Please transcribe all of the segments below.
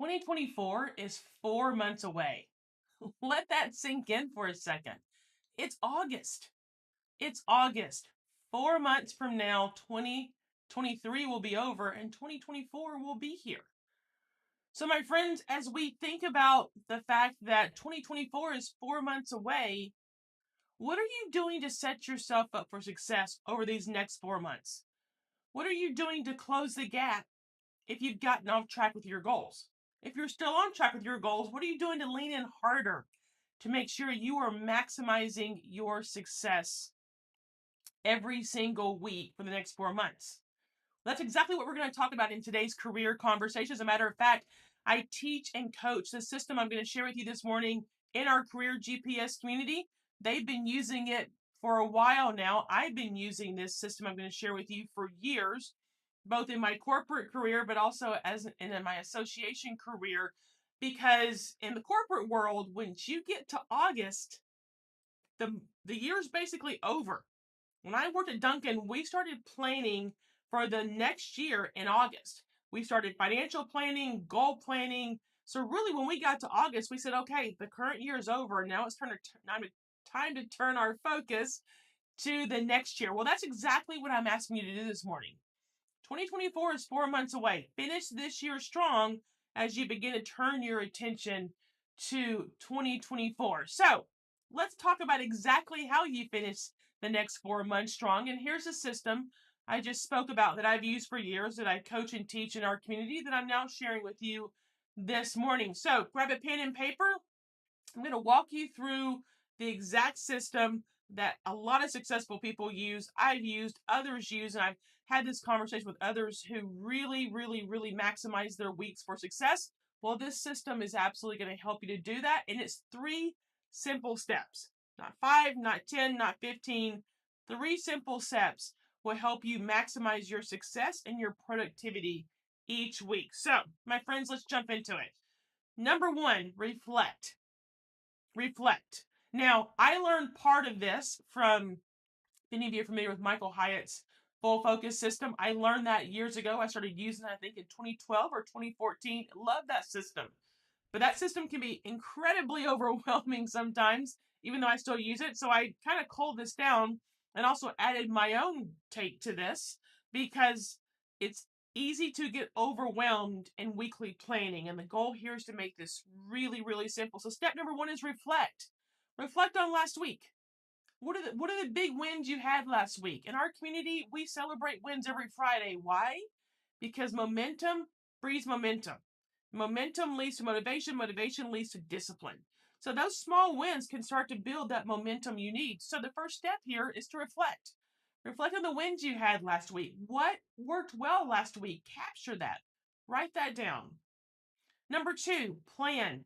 2024 is 4 months away. Let that sink in for a second. It's August. It's August. 4 months from now, 2023 will be over and 2024 will be here. So, my friends, as we think about the fact that 2024 is 4 months away, what are you doing to set yourself up for success over these next 4 months? What are you doing to close the gap if you've gotten off track with your goals? If you're still on track with your goals, what are you doing to lean in harder to make sure you are maximizing your success every single week for the next 4 months? That's exactly what we're going to talk about in today's career conversation. As a matter of fact, I teach and coach the system I'm going to share with you this morning in our career GPS community. They've been using it for a while now. I've been using this system I'm going to share with you for years, both in my corporate career, but also in my association career. Because in the corporate world, once you get to August, the year's basically over. When I worked at Duncan, we started planning for the next year in August. We started financial planning, goal planning. So really, when we got to August, we said, okay, the current year is over. Now it's time to turn our focus to the next year. Well, that's exactly what I'm asking you to do this morning. 2024 is 4 months away. Finish this year strong as you begin to turn your attention to 2024. So let's talk about exactly how you finish the next 4 months strong. And here's a system I just spoke about that I've used for years, that I coach and teach in our community, that I'm now sharing with you this morning. So grab a pen and paper. I'm going to walk you through the exact system that a lot of successful people use, I've used, others use, and I've had this conversation with others who really maximize their weeks for success. Well, this system is absolutely going to help you to do that. And it's 3 simple steps, not 5, not 10, not 15. 3 simple steps will help you maximize your success and your productivity each week. So, my friends, let's jump into it. Number 1, reflect. Reflect. Now, I learned part of this from, if any of you are familiar with Michael Hyatt's full focus system. I learned that years ago. I started using it, I think, in 2012 or 2014. Love that system. But that system can be incredibly overwhelming sometimes, even though I still use it. So I kind of culled this down and also added my own take to this, because it's easy to get overwhelmed in weekly planning. And the goal here is to make this really simple. So step number 1 is reflect. Reflect on last week. What are the big wins you had last week? In our community, we celebrate wins every Friday. Why? Because momentum breeds momentum. Momentum leads to motivation. Motivation leads to discipline. So those small wins can start to build that momentum you need. So the first step here is to reflect. Reflect on the wins you had last week. What worked well last week? Capture that. Write that down. Number 2, plan.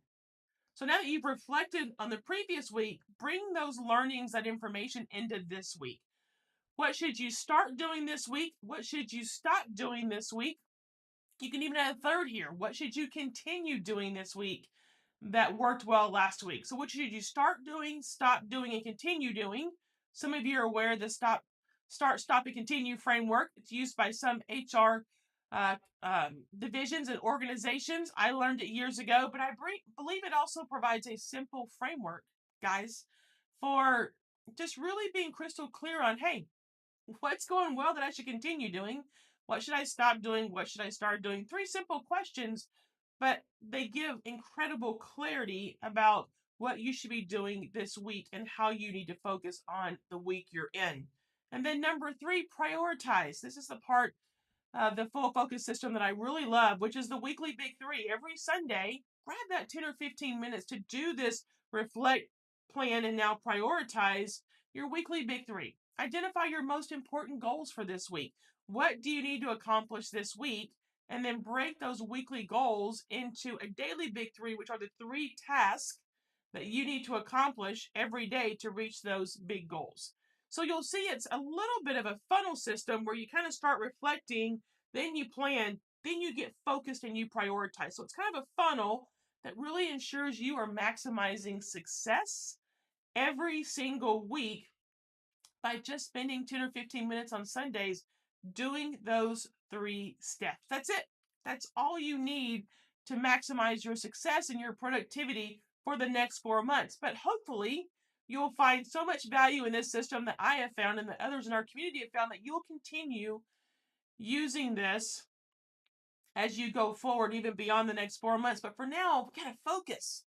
So now that you've reflected on the previous week, bring those learnings, that information into this week. What should you start doing this week? What should you stop doing this week? You can even add a third here. What should you continue doing this week that worked well last week? So what should you start doing, stop doing, and continue doing? Some of you are aware of the start, stop, and continue framework. It's used by some HR divisions and organizations. I learned it years ago, but I believe it also provides a simple framework, guys, for just really being crystal clear on, hey, what's going well that I should continue doing? What should I stop doing? What should I start doing? 3 simple questions, but they give incredible clarity about what you should be doing this week and how you need to focus on the week you're in. And then number 3, prioritize. This is the part of the full focus system that I really love, which is the weekly big 3. Every Sunday, grab that 10 or 15 minutes to do this reflect, plan, and now prioritize your weekly big 3. Identify your most important goals for this week. What do you need to accomplish this week? And then break those weekly goals into a daily big 3, which are the 3 tasks that you need to accomplish every day to reach those big goals. So you'll see it's a little bit of a funnel system where you kind of start reflecting, then you plan, then you get focused and you prioritize. So it's kind of a funnel that really ensures you are maximizing success every single week by just spending 10 or 15 minutes on Sundays doing those 3 steps. That's it. That's all you need to maximize your success and your productivity for the next 4 months. But hopefully, you'll find so much value in this system that I have found and that others in our community have found that you'll continue using this as you go forward, even beyond the next 4 months. But for now, we got to focus.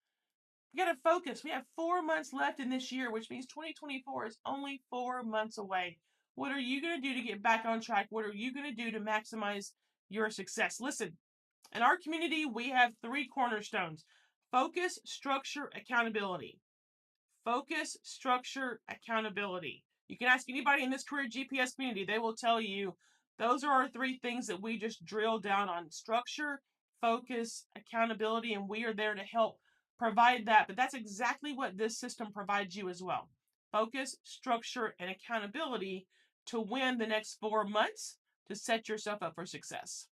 We got to focus. We have 4 months left in this year, which means 2024 is only 4 months away. What are you going to do to get back on track? What are you going to do to maximize your success? Listen, in our community, we have 3 cornerstones: focus, structure, accountability. Focus, structure, accountability. You can ask anybody in this career GPS community, they will tell you those are our 3 things that we just drill down on: structure, focus, accountability, and we are there to help provide that. But that's exactly what this system provides you as well: focus, structure, and accountability to win the next 4 months to set yourself up for success.